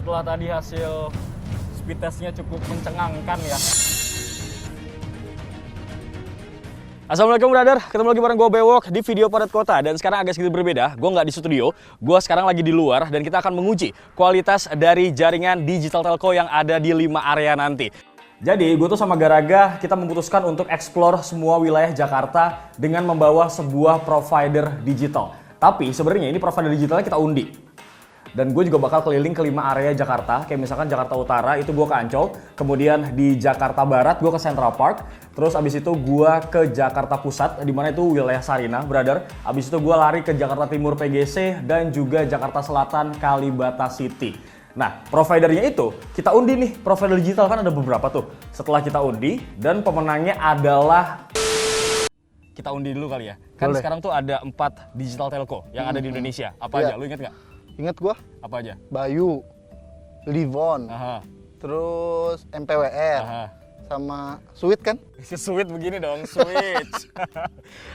setelah tadi hasil speed testnya cukup mencengangkan ya. Assalamualaikum brother, ketemu lagi bareng gue Bewok di video Padat Kota. Dan sekarang agak sedikit berbeda, gue nggak di studio, gue sekarang lagi di luar. Dan kita akan menguji kualitas dari jaringan digital telco yang ada di 5 area nanti. Jadi gue tuh sama Garaga, kita memutuskan untuk explore semua wilayah Jakarta dengan membawa sebuah provider digital. Tapi sebenarnya ini provider digitalnya kita undi. Dan gue juga bakal keliling ke 5 area Jakarta, kayak misalkan Jakarta Utara itu gue ke Ancol, kemudian di Jakarta Barat gue ke Central Park, terus abis itu gue ke Jakarta Pusat, di mana itu wilayah Sarinah, brother. Abis itu gue lari ke Jakarta Timur PGC dan juga Jakarta Selatan Kalibata City. Nah, providernya itu kita undi nih, provider digital kan ada beberapa tuh. Setelah kita undi dan pemenangnya adalah kita undi dulu kali ya. Kan Boleh. sekarang tuh ada 4 digital telco yang ada di Indonesia. Apa aja? Iya. Lu inget nggak? Ingat gua, Apa aja? Bayu, Livon, Aha. terus MPWR, Aha. sama Sweet kan? Sweet begini dong, switch.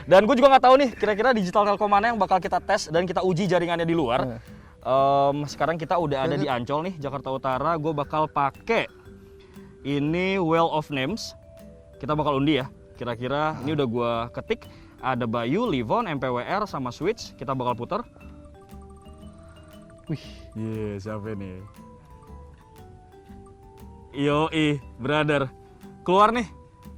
Dan gue juga nggak tahu nih, kira-kira digital telkom mana yang bakal kita tes dan kita uji jaringannya di luar. Sekarang kita udah ada di Ancol nih, Jakarta Utara. Gue bakal pakai ini Well of Names. Kita bakal undi ya. Kira-kira ini udah gue ketik. Ada Bayu, Livon, MPWR, sama Switch. Kita bakal putar. Wih, Siapa nih? Yoi, brother. Keluar nih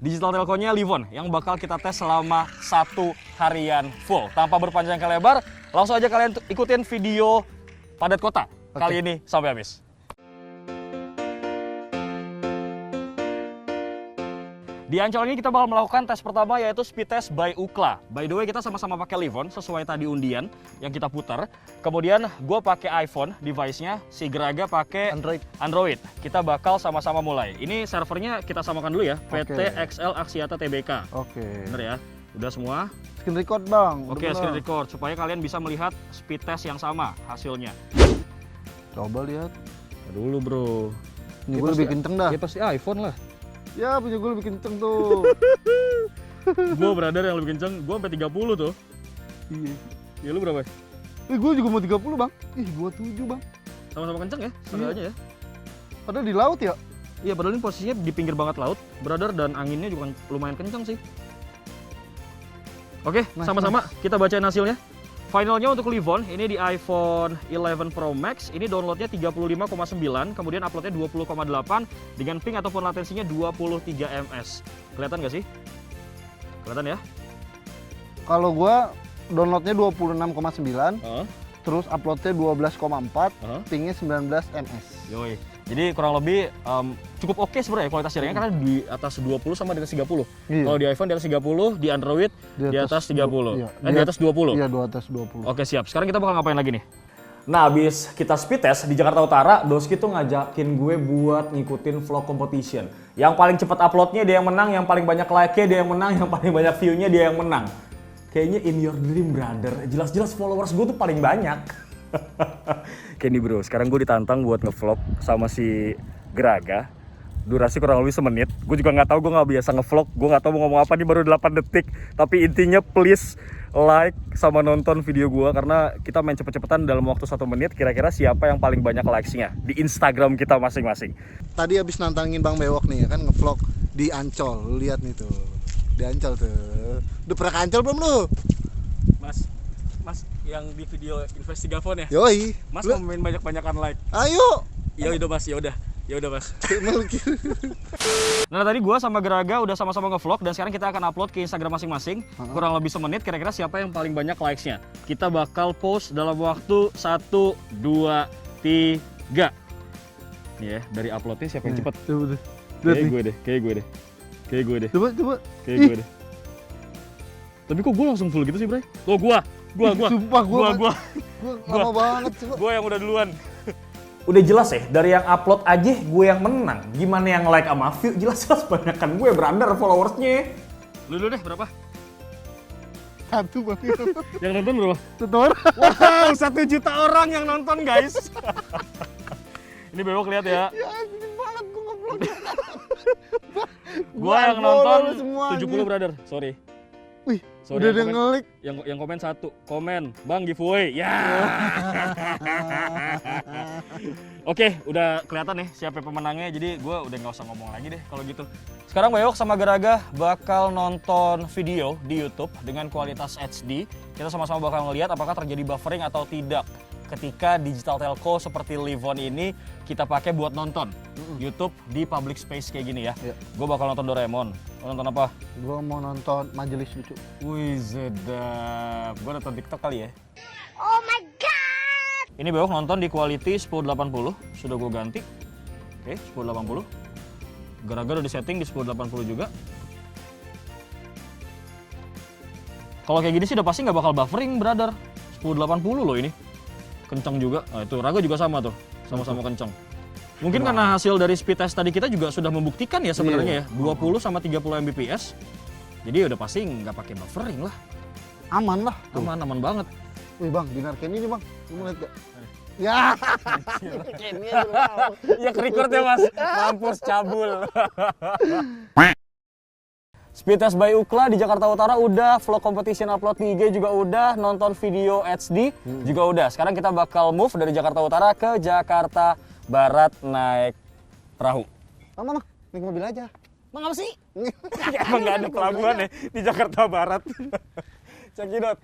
digital telkonya Livon yang bakal kita tes selama 1 harian full. Tanpa berpanjang lebar, langsung aja kalian ikutin video Padat Kota kali ini sampai habis. Di Ancol ini kita bakal melakukan tes pertama yaitu speed test by Ookla. By the way kita sama-sama pakai Livon sesuai tadi undian yang kita putar. Kemudian gue pakai iPhone device-nya, si Geraga pakai Android. Kita bakal sama-sama mulai. Ini servernya kita samakan dulu ya, PT XL Axiata Tbk. Oke. Bener ya? Udah semua? Screen record bang. Oke, screen record supaya kalian bisa melihat speed test yang sama hasilnya. Coba lihat. Dulu bro. Ini gue lebih kenceng dah. Ya pasti iPhone lah. Ya punya gue lebih kenceng tuh. Gue brother yang lebih kenceng, gue sampai 30 tuh. Iya. Ya lu berapa? Gue juga mau 30 bang. Ih, gue 7 bang. Sama-sama kenceng ya, seenggaknya ya. Padahal di laut ya. Iya, padahal ini posisinya di pinggir banget laut, brother, dan anginnya juga lumayan kencang sih. Oke, sama-sama kita bacain hasilnya. Finalnya untuk Livon, ini di iPhone 11 Pro Max, ini downloadnya 35,9, kemudian uploadnya 20,8 dengan ping ataupun latensinya 23 ms. Kelihatan nggak sih? Kelihatan ya? Kalau gue downloadnya 26,9, terus uploadnya 12,4, pingnya 19 ms. Yoi. Jadi kurang lebih cukup oke sebenarnya kualitas jaringan karena di atas 20 sama di atas 30. Iya. Kalau di iPhone di atas 30, di Android di atas 30. Iya. Di atas 20. Iya, di atas 20. Oke, siap. Sekarang kita bakal ngapain lagi nih? Nah, abis kita speed test di Jakarta Utara, Doski tuh ngajakin gue buat ngikutin vlog competition. Yang paling cepat uploadnya dia yang menang, yang paling banyak like-nya dia yang menang, yang paling banyak view-nya dia yang menang. Kayaknya in your dream, brother. Jelas-jelas followers gue tuh paling banyak. Kayak nih bro, sekarang gue ditantang buat ngevlog sama si Geraga. Durasi kurang lebih semenit. Gue juga nggak tahu, gue nggak biasa ngevlog. Gue nggak tahu mau ngomong apa nih, baru 8 detik. Tapi intinya please like sama nonton video gue karena kita main cepet-cepetan dalam waktu 1 menit. Kira-kira siapa yang paling banyak likes-nya di Instagram kita masing-masing. Tadi habis nantangin Bang Bewok nih kan ngevlog di Ancol. Lu lihat nih tuh. Di Ancol tuh. Udah pernah ke Ancol belum lu? Mas yang di video Investigafon ya? Yoi. Mas Lu- mau main banyak-banyakan like. Ayo. Ya udah mas, ya udah mas. Melukir. Nah tadi gue sama Geraga udah sama-sama ngevlog dan sekarang kita akan upload ke Instagram masing-masing. Kurang lebih semenit, kira-kira siapa yang paling banyak likes-nya. Kita bakal post dalam waktu 1, 2, 3. Nih ya, dari uploadnya siapa yang cepet? Coba. Kayak gue deh. Coba. Kayak gue deh. Tapi kok gue langsung full gitu sih, Bray? Oh, gua. Sumpah Gua. lama banget coba. Gua yang udah duluan. Udah jelas ya, dari yang upload aja gue yang menang. Gimana yang like sama view, jelas-jelas banyakan gue, brother, followersnya. Lu dulu deh, berapa? 1 bang. Yang nonton berapa? Tutor. Wow, 1 juta orang yang nonton, guys. Ini Bewok lihat ya. Ya anjing banget gua ngevlog. Gua yang nonton semua, 70, brother. Sorry. Wih, Sorry, Udah yang dia komen- ngelik. Yang komen 1, komen, Bang giveaway. Ya. Oke, udah kelihatan nih siapa pemenangnya. Jadi gue udah nggak usah ngomong lagi deh kalau gitu. Sekarang Bewok sama Garaga bakal nonton video di YouTube dengan kualitas HD. Kita sama-sama bakal ngeliat apakah terjadi buffering atau tidak ketika digital telco seperti Livon ini kita pakai buat nonton YouTube di public space kayak gini ya. Iya. Gue bakal nonton Doraemon. Lo nonton apa? Gua mau nonton Majelis Lucu. Wih, sedap. Gue nonton TikTok kali ya. Oh my god! Ini Bewok nonton di quality 1080. Sudah gue ganti. Oke, 1080. Gara-gara udah disetting di 1080 juga. Kalau kayak gini sih udah pasti nggak bakal buffering, brother. 1080 loh ini. Kenceng juga. Nah, itu Raga juga sama tuh. Sama-sama kenceng. Mungkin karena hasil dari speed test tadi kita juga sudah membuktikan ya sebenarnya ya. 20 sama 30 Mbps. Jadi udah pasti nggak pakai buffering lah. Aman lah. Tuh. Aman banget. Wih bang, dinar Kenny nih bang. Lu mau lihat gak? Ya. Kenny aja lu. Ya ke-record ya mas. Mampus cabul. Speed Test by Ukla di Jakarta Utara udah, vlog competition upload di IG juga udah, nonton video HD juga udah. Sekarang kita bakal move dari Jakarta Utara ke Jakarta Barat naik perahu. Mama, naik mobil aja. Emang apa sih? Emang nggak ada pelabuhan ya di Jakarta Barat. Cekidot.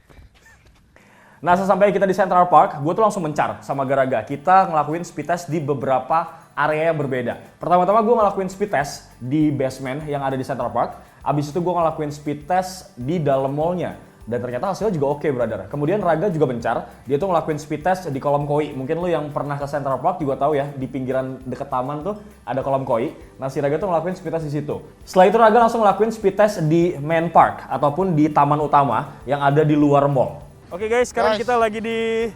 Nah, sesampai kita di Central Park, gue tuh langsung mencar sama Garaga. Kita ngelakuin speed test di beberapa area yang berbeda. Pertama-tama gue ngelakuin speed test di basement yang ada di Central Park. Abis itu gue ngelakuin speed test di dalam mallnya. Dan ternyata hasilnya juga oke, brother. Kemudian Raga juga bencar, dia tuh ngelakuin speed test di kolam koi. Mungkin lu yang pernah ke Central Park juga tahu ya, di pinggiran deket taman tuh ada kolam koi. Nah, si Raga tuh ngelakuin speed test di situ. Setelah itu Raga langsung ngelakuin speed test di main park ataupun di taman utama yang ada di luar mall. Oke guys, sekarang kita lagi di...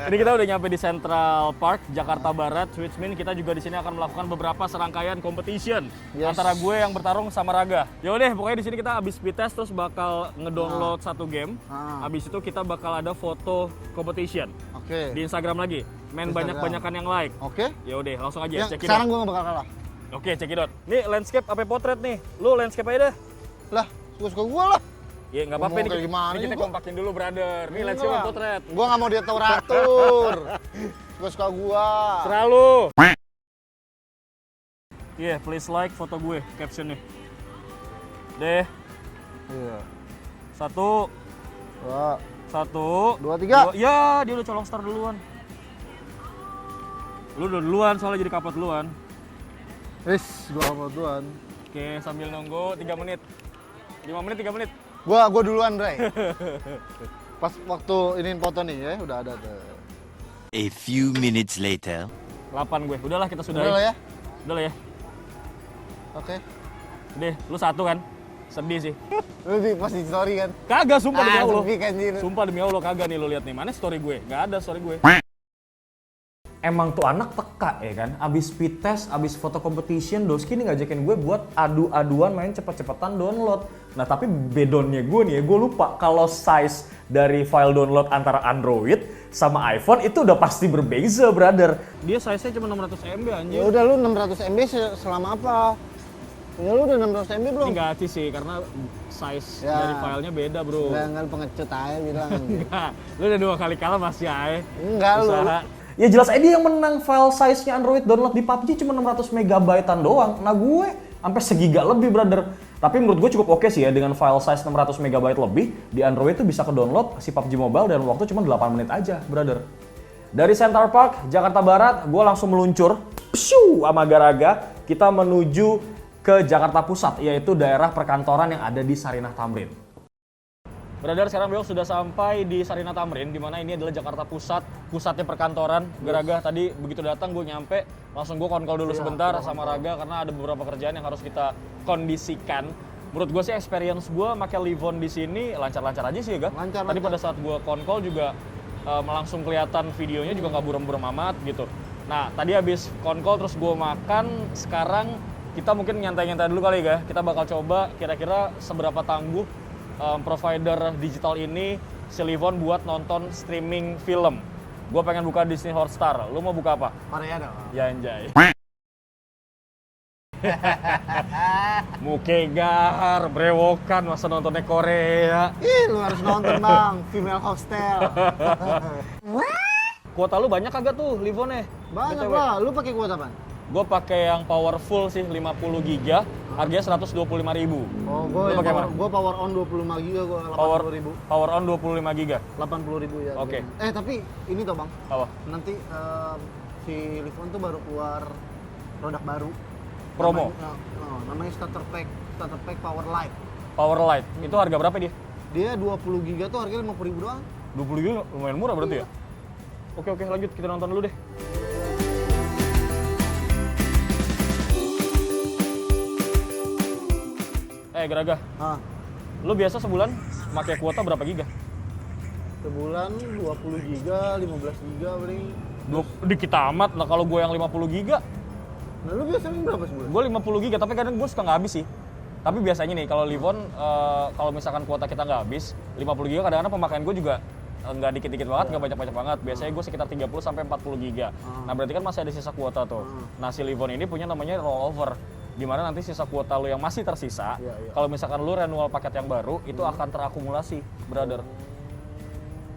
Ini kita udah nyampe di Central Park, Jakarta Barat, which means kita juga di sini akan melakukan beberapa serangkaian competition antara gue yang bertarung sama Raga. Yaudah, pokoknya di sini kita habis speed test terus bakal ngedownload satu game. Habis itu kita bakal ada foto competition Oke. di Instagram lagi. Main Instagram. banyak-banyakan yang like. Oke. Yaudah, langsung aja Yang cekidot. sekarang gue gak bakal kalah. Oke, cekidot. Nih landscape apa potret nih? Lu landscape aja dah. Lah, suka-suka gue lah. Ya nggak Mau apa-apa kayak gimana ini kita juga. kompakin dulu, brother. Nih landscape apa potret. Gue gak mau diatur-atur. Suka-suka gue. Selalu. Iya, please like foto gue, captionnya. Deh, Iya. satu, Dua. satu, 2, 3. Ya, dia udah colong start duluan. Lu udah duluan, soalnya jadi kapot duluan. Wis, gue hafal duluan. Oke, sambil nunggu 3 menit. 5 menit, 3 menit. Gua duluan, Bray. Pas waktu iniin foto nih ya, udah ada tuh. A few minutes later. 8 gue. Udahlah kita sudahi. Udah lah ya. Udah lah ya. Oke. Deh, lu satu kan? Sedih sih. Lu di pas di story kan. Kagak, sumpah demi Allah. sepi kan, Jir. Sumpah demi Allah kagak nih, lu lihat nih. Mana story gue? Gak ada story gue. Emang tuh anak peka ya kan, abis speed test, abis foto competition, Doski nih ngajakin gue buat adu-aduan main cepet-cepetan download. Nah tapi bedonnya gue nih ya, gue lupa kalau size dari file download antara Android sama iPhone itu udah pasti berbeza, brother. Dia size-nya cuma 600 MB anjir. Ya udah lu 600 MB selama apa? Ya lu udah 600 MB belum? Ini gak sih karena size Ya. dari filenya beda, bro. Jangan pengecut aja bilang. Enggak, lu udah 2 kali kalah masih aja. Enggak lu. Usaha. Ya jelas aja dia yang menang, file size-nya Android download di PUBG cuma 600 MB-an doang. Nah gue sampai segiga lebih, brother. Tapi menurut gue cukup oke sih ya dengan file size 600 MB lebih di Android itu bisa ke-download si PUBG Mobile dan waktu cuma 8 menit aja, brother. Dari Central Park, Jakarta Barat, gue langsung meluncur sama Garaga, kita menuju ke Jakarta Pusat, yaitu daerah perkantoran yang ada di Sarinah Tamrin. Brother, sekarang Bewok sudah sampai di Sarinah Tamrin, di mana ini adalah Jakarta Pusat, pusatnya perkantoran. Garaga tadi begitu datang gue nyampe, langsung gue konkol dulu sebentar sama Raga karena ada beberapa kerjaan yang harus kita kondisikan. Menurut gue sih experience gue pakai Livon di sini lancar-lancar aja sih ya, Ga? Lancar, Tadi lancar. pada saat gue konkol juga langsung kelihatan videonya juga nggak buram-buram amat gitu. Nah, tadi habis konkol terus gue makan, sekarang kita mungkin nyantai-nyantai dulu kali ya. Kita bakal coba kira-kira seberapa tangguh provider digital ini si Livon buat nonton streaming film. Gue pengen buka Disney Hotstar. Lu mau buka apa? Korea dong. Ya anjay. Muke gar, brewokan, masa nontonnya Korea. Ih, lu harus nonton bang, Female Hostel. Kuota lu banyak kagak tuh, Livonnya? Banyak BTW. lah, lu pakai kuota apa? Gue pakai yang powerful sih, 50 giga, harganya 125.000. Oh, Lu pakai mana? gue power on 25 giga, gue 80 Power ribu. Power on 25 giga. 80 ribu ya. Oke. Tapi ini tau bang, Apa? nanti si Livon tuh baru keluar produk baru. Promo? Namanya starter pack Power Light. Power Light. Itu harga berapa dia? Dia 20 giga tuh harganya 50 ribu doang. 20 giga lumayan murah berarti ya? Oke, lanjut. Kita nonton dulu deh. Geraga, lu biasa sebulan pakai kuota berapa giga? Sebulan 20 giga, 15 giga paling. Dikit amat, nah kalau gue yang 50 giga, Nah lu biasanya berapa sebulan? gue 50 giga, tapi kadang gue suka nggak habis sih. Tapi biasanya nih, kalau Livon, kalau misalkan kuota kita nggak habis, 50 giga kadang-kadang pemakaian gue juga nggak dikit-dikit banget, nggak banyak-banyak banget. Biasanya gue sekitar 30 sampai 40 giga. Nah berarti kan masih ada sisa kuota tuh. Nah si Livon ini punya namanya rollover, di mana nanti sisa kuota lu yang masih tersisa, kalau misalkan lu renewal paket yang baru, itu akan terakumulasi, brother.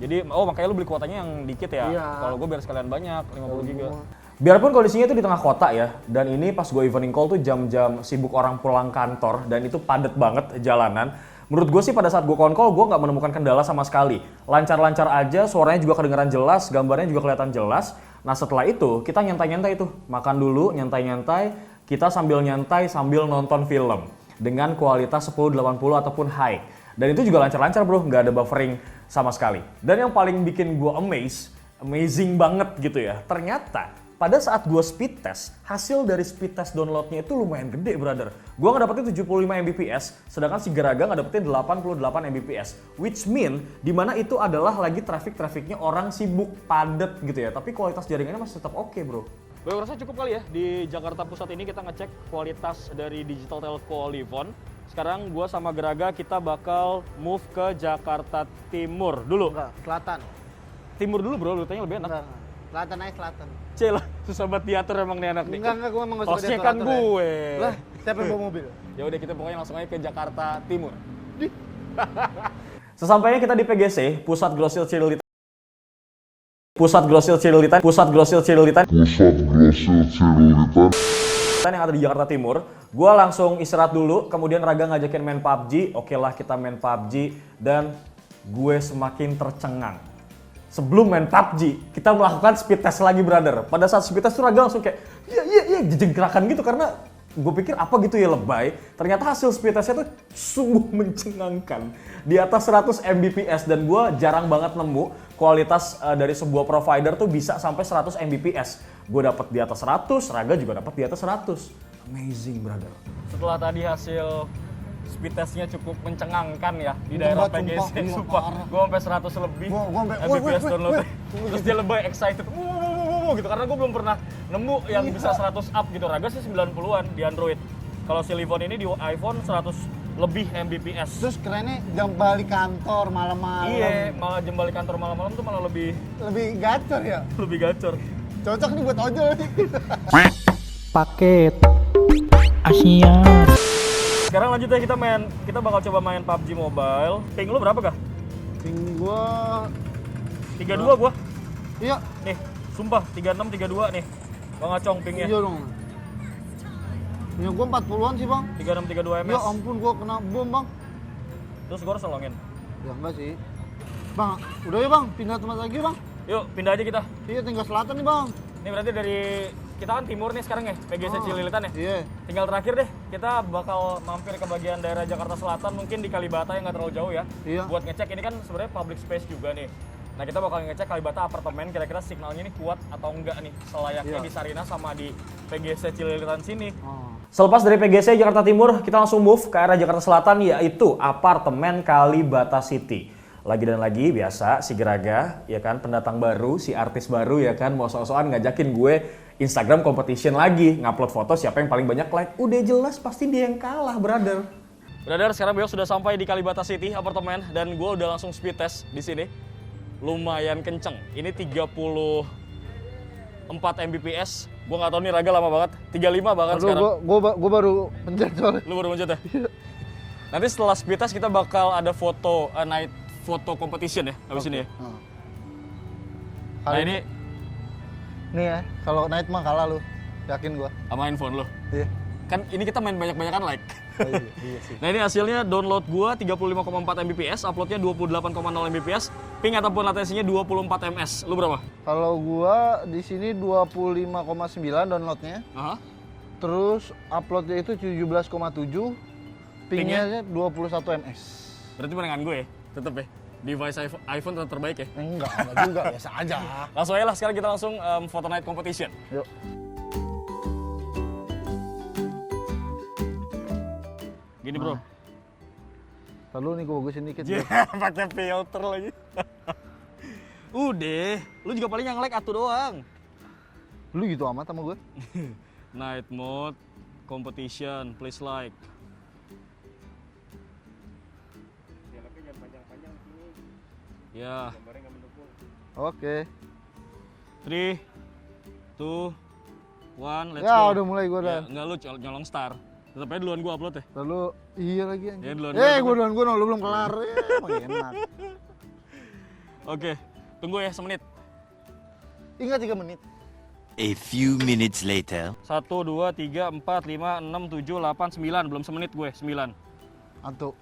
Jadi, makanya lu beli kuotanya yang dikit ya. Iya. Kalau gue biar sekalian banyak, 50 giga. Biarpun kondisinya itu di tengah kota ya, dan ini pas gue evening call tuh jam-jam sibuk orang pulang kantor, dan itu padat banget jalanan. Menurut gue sih pada saat gue call gue nggak menemukan kendala sama sekali. Lancar-lancar aja, suaranya juga kedengeran jelas, gambarnya juga kelihatan jelas. Nah setelah itu, kita nyantai-nyantai tuh. Makan dulu, nyantai-nyantai, kita sambil nyantai sambil nonton film. Dengan kualitas 1080 ataupun high. Dan itu juga lancar-lancar bro, nggak ada buffering sama sekali. Dan yang paling bikin gue amazing banget gitu ya, ternyata pada saat gue speed test, hasil dari speed test downloadnya itu lumayan gede brother. Gue ngedapetin 75 Mbps, sedangkan si Geraga ngedapetin 88 Mbps. Which mean, dimana itu adalah lagi traffic-trafficnya orang sibuk, padat gitu ya. Tapi kualitas jaringannya masih tetap oke bro. Gue rasa cukup kali ya, di Jakarta Pusat ini kita ngecek kualitas dari Digital Telco Livon. Sekarang gue sama Geraga kita bakal move ke Jakarta Timur dulu. Enggak, selatan. Timur dulu bro, rutenya lebih enak. Enggak. Selatan aja selatan. Celah, susah banget diatur emang nih anak nih. Enggak, gue emang nggak suka Hostnya diatur kan gue. Lah, siapa yang bawa mobil? Ya udah kita pokoknya langsung aja ke Jakarta Timur. Sesampainya kita di PGC, Pusat Grosir Cililitan. Yang ada di Jakarta Timur, gue langsung istirahat dulu, kemudian Raga ngajakin main PUBG, oke lah kita main PUBG, dan gue semakin tercengang. Sebelum main PUBG, kita melakukan speed test lagi brother. Pada saat speed test tuh Raga langsung kayak, iya, jejengkrakan gitu karena gue pikir apa gitu ya lebay. Ternyata hasil speed testnya tuh sungguh mencengangkan. Di atas 100 Mbps dan gue jarang banget nemu kualitas dari sebuah provider tuh bisa sampai 100 Mbps. Gue dapet di atas 100, Raga juga dapat di atas 100. Amazing brother. Setelah tadi hasil speed testnya cukup mencengangkan ya di daerah PGC, sumpah. Gue sampai 100 lebih Mbps download. Terus dia lebay excited, gitu karena gue belum pernah nemu yang bisa 100 up gitu. Raga sih 90-an di Android. Kalau si Livon ini di iPhone 100 lebih Mbps. Terus kerennya jam balik kantor malam-malam. Iya, malah jam balik kantor malam-malam tuh malah lebih gacor ya. lebih gacor. Cocok nih buat ojol nih. Paket Asia. Sekarang lanjut ya kita bakal coba main PUBG Mobile. Ping lu berapa kah? Ping gua 32 gua. iya. Nih, sumpah 36 32 nih. Bang Acong pingnya. Iya dong. Ya gua 40-an sih, Bang. 36 32 ms. Ya ampun gua kena bom, Bang. Terus gua harus nolongin. Ya enggak sih. Bang, udah ya, Bang. Pindah tempat lagi, Bang. Yuk, pindah aja kita. Iya, tinggal selatan nih, Bang. Ini berarti dari kita kan timur nih sekarang ya, PGC Cililitan ya. Iya. Tinggal terakhir deh, kita bakal mampir ke bagian daerah Jakarta Selatan, mungkin di Kalibata yang nggak terlalu jauh ya. Iya. Buat ngecek ini kan sebenarnya public space juga nih. Nah kita bakal ngecek Kalibata apartemen, kira-kira signalnya ini kuat atau enggak nih, selayaknya Iya. di Sarina sama di PGC Cililitan sini. Selepas dari PGC Jakarta Timur, kita langsung move ke arah Jakarta Selatan, yaitu apartemen Kalibata City. Lagi dan lagi biasa si Geraga, ya kan, pendatang baru, si artis baru ya kan, mau so-soan ngajakin gue Instagram competition lagi, ngupload foto siapa yang paling banyak like. Udah jelas pasti dia yang kalah, brother. Brother, sekarang Beo sudah sampai di Kalibata City apartemen dan gue udah langsung speed test di sini. Lumayan kenceng. Ini 34 Mbps Gua nggak tahu nih Raga lama banget. 35 bahkan Aduh, sekarang. gua baru pencet soalnya. Lu baru mencet ya? Nanti setelah speed test kita bakal ada foto night foto competition ya habis ini ya. Nah ini Nih ya, kalau night mah kalah lu. Yakin gua. sama handphone lu. Iya. Kan ini kita main banyak-banyakan like. Oh, iya sih. Nah ini hasilnya download gua 35,4 Mbps, uploadnya 28,0 Mbps, ping ataupun latensinya 24 ms. Lu berapa? Kalau gua di sini 25,9 downloadnya. Aha. Terus uploadnya itu 17,7. Pingnya 21 ms. Berarti barengan gue ya, tetep ya. Device iPhone tetap terbaik ya. Enggak juga, biasa aja. Langsung aja lah, sekarang kita langsung photo night competition. Yuk. Gini bro. Lalu nih gua bagusin dikit. Yeah, pakai filter lagi. Udah, lu juga paling yang like atuh doang. Lu gitu amat sama gue. Night mode, competition, please like. Ya. Oke. 3, 2, 1, let's Ya go. udah mulai gua Ya, dah. enggak lu nyolong start. Tetep aja duluan gua upload ya. Lalu iya lagi anjing. Ya, duluan Gua duluan gua, lu belum kelar. Emang enak. Oke, tunggu ya semenit. Ingat 3 menit. A few minutes later. 1, 2, 3, 4, 5, 6, 7, 8, 9. Belum semenit gue, 9. Antuk.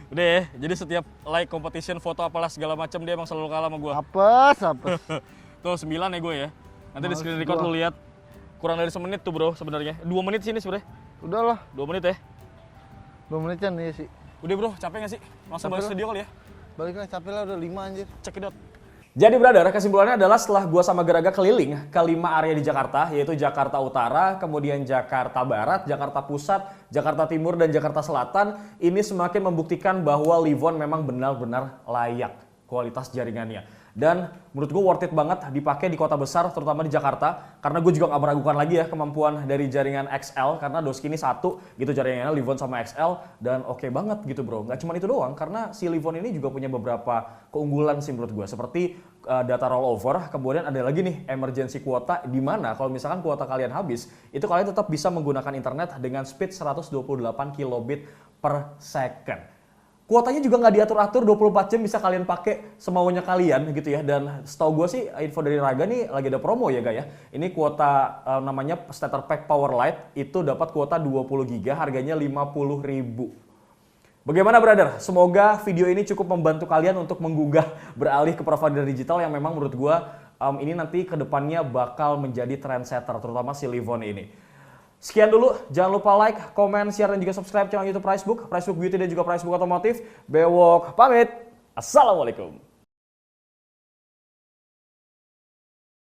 Udah ya, jadi setiap like competition, foto apalah segala macam dia emang selalu kalah sama gue. Apes. Tuh 9 ya gue ya. Nanti di Males screen record gua. lu lihat. Kurang dari semenit tuh bro sebenarnya. 2 menit sini sebenarnya. Udahlah, 2 menit ya. 2 menitan nih sih. Udah bro, capek gak sih? Langsung Capek balik lah. studio kali ya. Balik lah, capek lah udah 5 anjir. Cekidot. Jadi brother, kesimpulannya adalah setelah gua sama Geraga keliling ke 5 area di Jakarta, yaitu Jakarta Utara, kemudian Jakarta Barat, Jakarta Pusat, Jakarta Timur, dan Jakarta Selatan, ini semakin membuktikan bahwa Livon memang benar-benar layak kualitas jaringannya. Dan menurut gue worth it banget dipakai di kota besar, terutama di Jakarta, karena gue juga gak meragukan lagi ya kemampuan dari jaringan XL, karena Doski ini satu gitu jaringannya, Livon sama XL, dan oke banget gitu bro. Gak cuma itu doang, karena si Livon ini juga punya beberapa keunggulan sih menurut gue, seperti data rollover, kemudian ada lagi nih emergency kuota, di mana kalau misalkan kuota kalian habis, itu kalian tetap bisa menggunakan internet dengan speed 128 kilobit per second. Kuotanya juga nggak diatur-atur, 24 jam bisa kalian pakai semaunya kalian gitu ya. Dan setahu gue sih info dari Raga nih lagi ada promo ya guys ya. Ini kuota namanya Starter Pack Powerlite itu dapat kuota 20 GB harganya 50.000. Bagaimana brother? Semoga video ini cukup membantu kalian untuk menggugah beralih ke provider digital yang memang menurut gue ini nanti kedepannya bakal menjadi trendsetter terutama si Livon ini. Sekian dulu, jangan lupa like, komen, share, dan juga subscribe channel YouTube Pricebook Beauty dan juga Pricebook Otomotif. Bewok pamit, assalamualaikum.